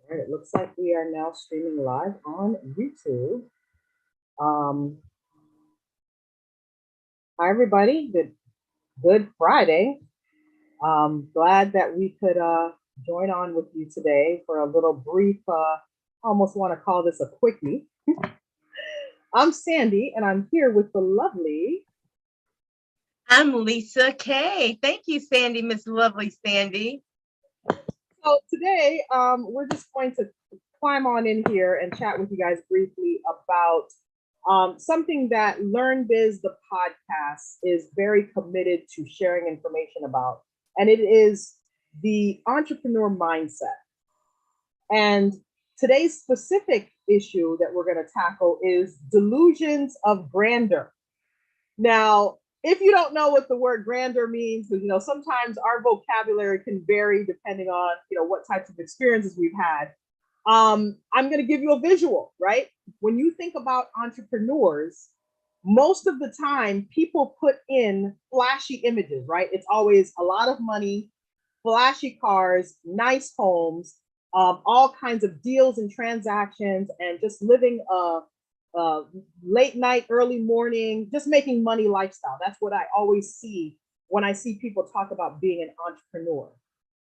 All right, it looks like we are now streaming live on YouTube. Um, Hi everybody. Good Friday. Glad that we could join on with you today for a little brief. I almost want to call this a quickie. I'm Sandy, and I'm here with the lovely. I'm Lisa Kay. Thank you, Sandy, Miss Lovely Sandy. So today, we're just going to climb on in here and chat with you guys briefly about something that Learn Biz, the podcast, is very committed to sharing information about, and it is the entrepreneur mindset. And today's specific issue that we're going to tackle is delusions of grandeur. Now, if you don't know what the word grandeur means, because sometimes our vocabulary can vary depending on what types of experiences we've had. I'm going to give you a visual, right? When you think about entrepreneurs, most of the time people put in flashy images, right? It's always a lot of money, flashy cars, nice homes, all kinds of deals and transactions, and just living a late night, early morning, just making money lifestyle. That's what I always see when I see people talk about being an entrepreneur.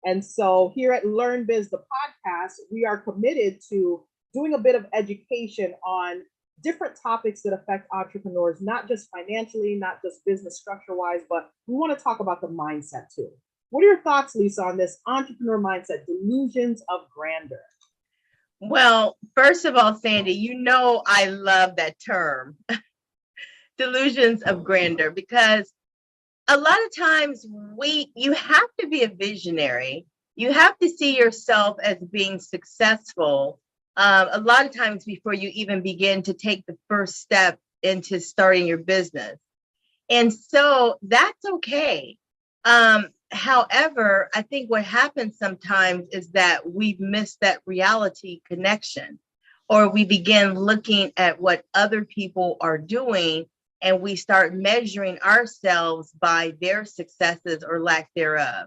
And so here at Learn Biz, the podcast, we are committed to doing a bit of education on different topics that affect entrepreneurs, not just financially, not just business structure wise, but we want to talk about the mindset too. What are your thoughts, Lisa, on this entrepreneur mindset, delusions of grandeur? Well, first of all, Sandy, I love that term, delusions of grandeur, because a lot of times you have to be a visionary. You have to see yourself as being successful a lot of times before you even begin to take the first step into starting your business. And so that's okay. However, I think what happens sometimes is that we've missed that reality connection, or we begin looking at what other people are doing and we start measuring ourselves by their successes or lack thereof.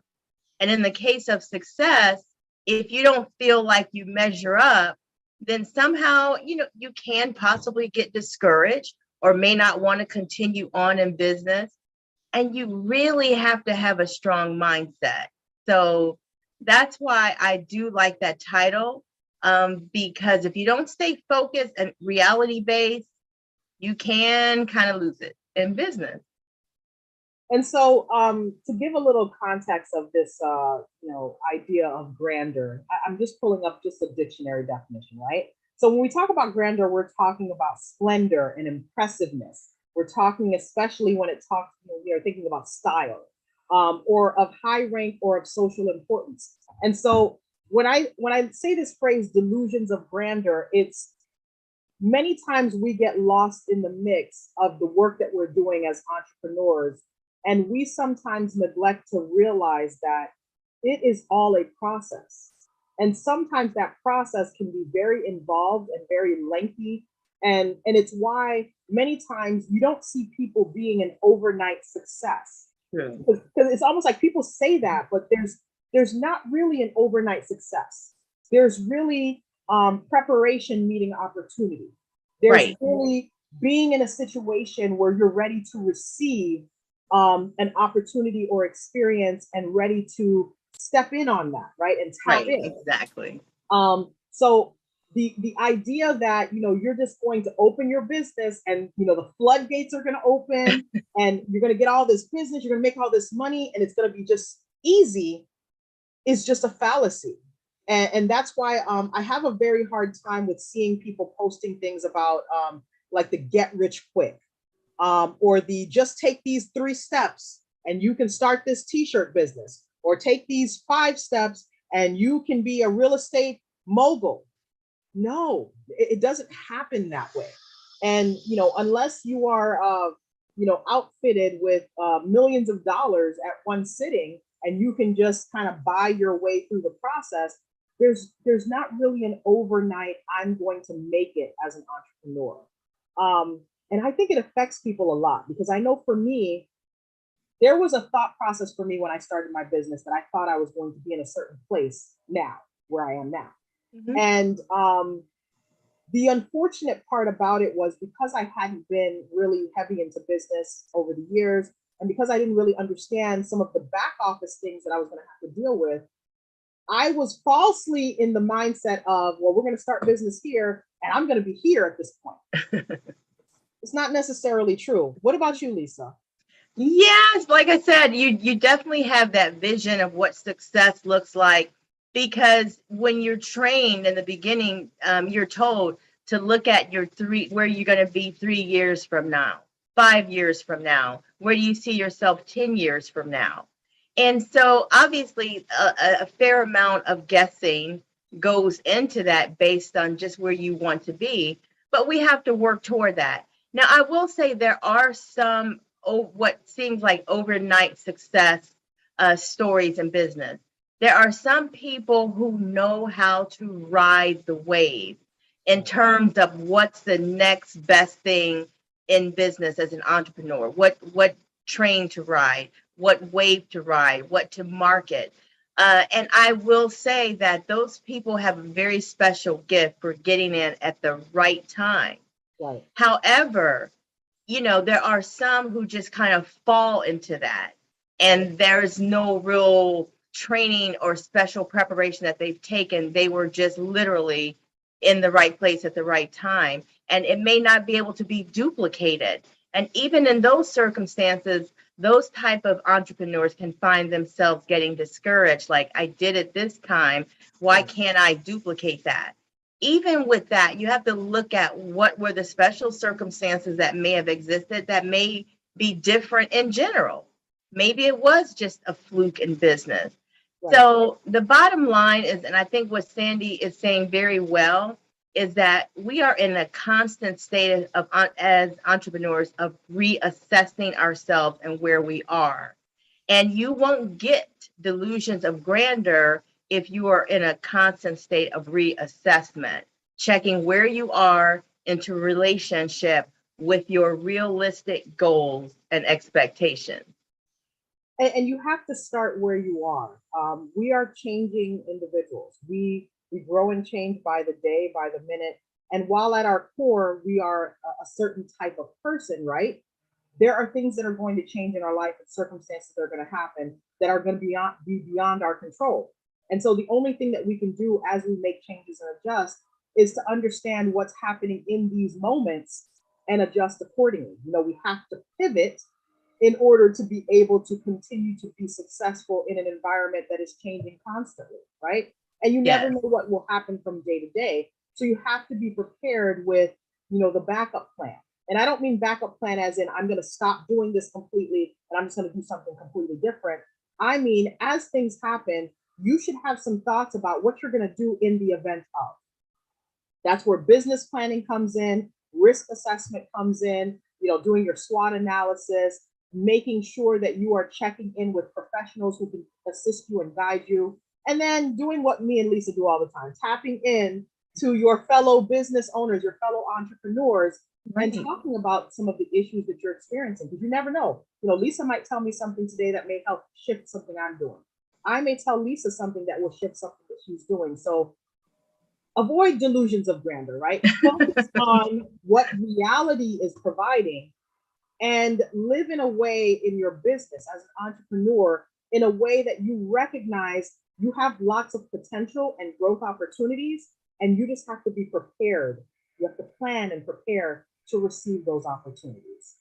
And in the case of success, if you don't feel like you measure up, then somehow, you can possibly get discouraged or may not want to continue on in business. And you really have to have a strong mindset. So that's why I do like that title, because if you don't stay focused and reality based, you can kind of lose it in business. And so, to give a little context of this, idea of grandeur, I'm just pulling up just a dictionary definition, right? So when we talk about grandeur, we're talking about splendor and impressiveness. We're talking, especially when it talks, we are thinking about style, or of high rank or of social importance. And so when I say this phrase, delusions of grandeur, it's many times we get lost in the mix of the work that we're doing as entrepreneurs. And we sometimes neglect to realize that it is all a process. And sometimes that process can be very involved and very lengthy. And it's why many times you don't see people being an overnight success. Because it's almost like people say that, but there's not really an overnight success. There's really preparation meeting opportunity. There's really being in a situation where you're ready to receive an opportunity or experience and ready to step in on that, right? And tap in. Exactly. So the idea that you're just going to open your business and the floodgates are going to open and you're going to get all this business, you're going to make all this money, and it's going to be just easy is just a fallacy. And that's why I have a very hard time with seeing people posting things about like the get rich quick, or the just take these 3 steps and you can start this t-shirt business, or take these 5 steps and you can be a real estate mogul. No, it doesn't happen that way. And unless you are outfitted with millions of dollars at one sitting and you can just kind of buy your way through the process, there's not really an overnight I'm going to make it as an entrepreneur. And I think it affects people a lot, because I know for me, there was a thought process for me when I started my business that I thought I was going to be in a certain place now, where I am now. Mhm. And the unfortunate part about it was because I hadn't been really heavy into business over the years, and because I didn't really understand some of the back office things that I was going to have to deal with, I was falsely in the mindset of, well, we're going to start business here and I'm going to be here at this point. It's not necessarily true. What about you, Lisa? Yes, like I said, you definitely have that vision of what success looks like, because when you're trained in the beginning, you're told to look at your where you're going to be 3 years from now, 5 years from now, where do you see yourself 10 years from now? And so obviously a fair amount of guessing goes into that based on just where you want to be, but we have to work toward that. Now, I will say there are some what seems like overnight success stories in business. There are some people who know how to ride the wave in terms of what's the next best thing in business as an entrepreneur. What train to ride, what wave to ride, what to market. And I will say that those people have a very special gift for getting in at the right time. Right. However, there are some who just kind of fall into that, and there's no real training or special preparation that they've taken. They were just literally in the right place at the right time, and it may not be able to be duplicated. And even in those circumstances, those type of entrepreneurs can find themselves getting discouraged, like, I did it this time, why can't I duplicate that? Even with that, you have to look at what were the special circumstances that may have existed that may be different in general. Maybe it was just a fluke in business. Right. So the bottom line is, and I think what Sandy is saying very well, is that we are in a constant state of as entrepreneurs of reassessing ourselves and where we are. And you won't get delusions of grandeur if you are in a constant state of reassessment, checking where you are into relationship with your realistic goals and expectations. And you have to start where you are. We are changing individuals. We grow and change by the day, by the minute. And while at our core we are a certain type of person, right? There are things that are going to change in our life and circumstances that are going to happen that are going to be beyond our control. And so the only thing that we can do as we make changes and adjust is to understand what's happening in these moments and adjust accordingly. We have to pivot in order to be able to continue to be successful in an environment that is changing constantly, right? And you never Yes. know what will happen from day to day. So you have to be prepared with, the backup plan. And I don't mean backup plan as in I'm going to stop doing this completely and I'm just going to do something completely different. I mean, as things happen, you should have some thoughts about what you're going to do in the event of. That's where business planning comes in, risk assessment comes in, doing your SWOT analysis, making sure that you are checking in with professionals who can assist you and guide you, and then doing what me and Lisa do all the time, tapping in to your fellow business owners, your fellow entrepreneurs, and Right. talking about some of the issues that you're experiencing, because you never know. Lisa might tell me something today that may help shift something I'm doing. I may tell Lisa something that will shift something that she's doing. So avoid delusions of grandeur, right? Focus on what reality is providing and live in a way in your business as an entrepreneur in a way that you recognize you have lots of potential and growth opportunities, and you just have to be prepared. You have to plan and prepare to receive those opportunities.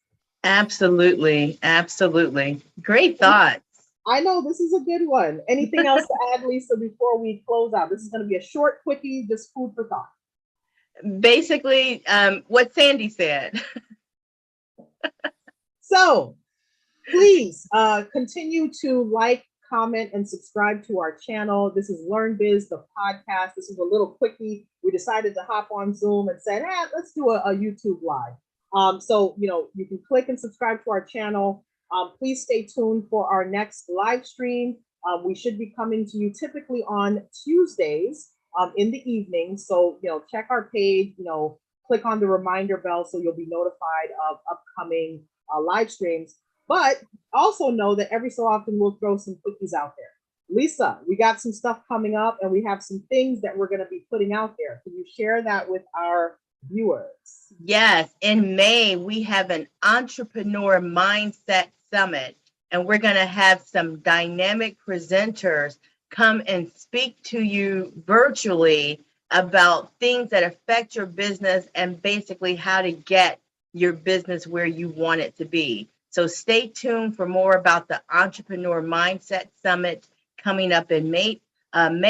Absolutely. Absolutely. Great thoughts. I know this is a good one. Anything else to add, Lisa, before we close out? This is going to be a short, quickie, just food for thought. Basically, what Sandy said. So please continue to like, comment, and subscribe to our channel. This is Learn Biz, the podcast. This is a little quickie. We decided to hop on Zoom and said, let's do a YouTube live. So, you can click and subscribe to our channel. Please stay tuned for our next live stream. We should be coming to you typically on Tuesdays in the evening. So, check our page, click on the reminder bell so you'll be notified of upcoming live streams. But also know that every so often we'll throw some quickies out there. Lisa, we got some stuff coming up and we have some things that we're going to be putting out there. Can you share that with our viewers? Yes, in May, we have an Entrepreneur Mindset Summit, and we're going to have some dynamic presenters come and speak to you virtually about things that affect your business and basically how to get your business where you want it to be. So stay tuned for more about the Entrepreneur Mindset Summit coming up in May from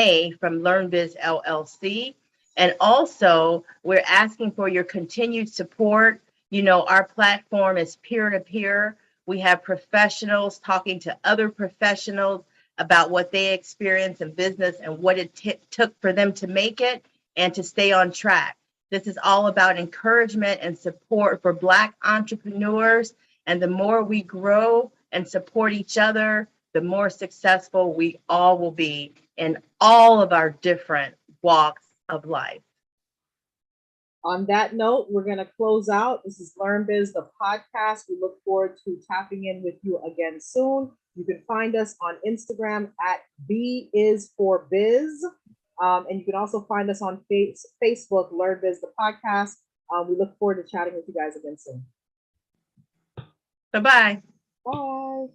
LearnBiz LLC. And also, we're asking for your continued support. You know, our platform is peer-to-peer. We have professionals talking to other professionals about what they experience in business and what it took for them to make it and to stay on track. This is all about encouragement and support for Black entrepreneurs. And the more we grow and support each other, the more successful we all will be in all of our different walks of life. On that note, we're going to close out. This is Learn Biz, the podcast. We look forward to tapping in with you again soon. You can find us on Instagram at B-is-for-biz. And you can also find us on Facebook, Learn Biz, the podcast. We look forward to chatting with you guys again soon. Bye-bye. Bye.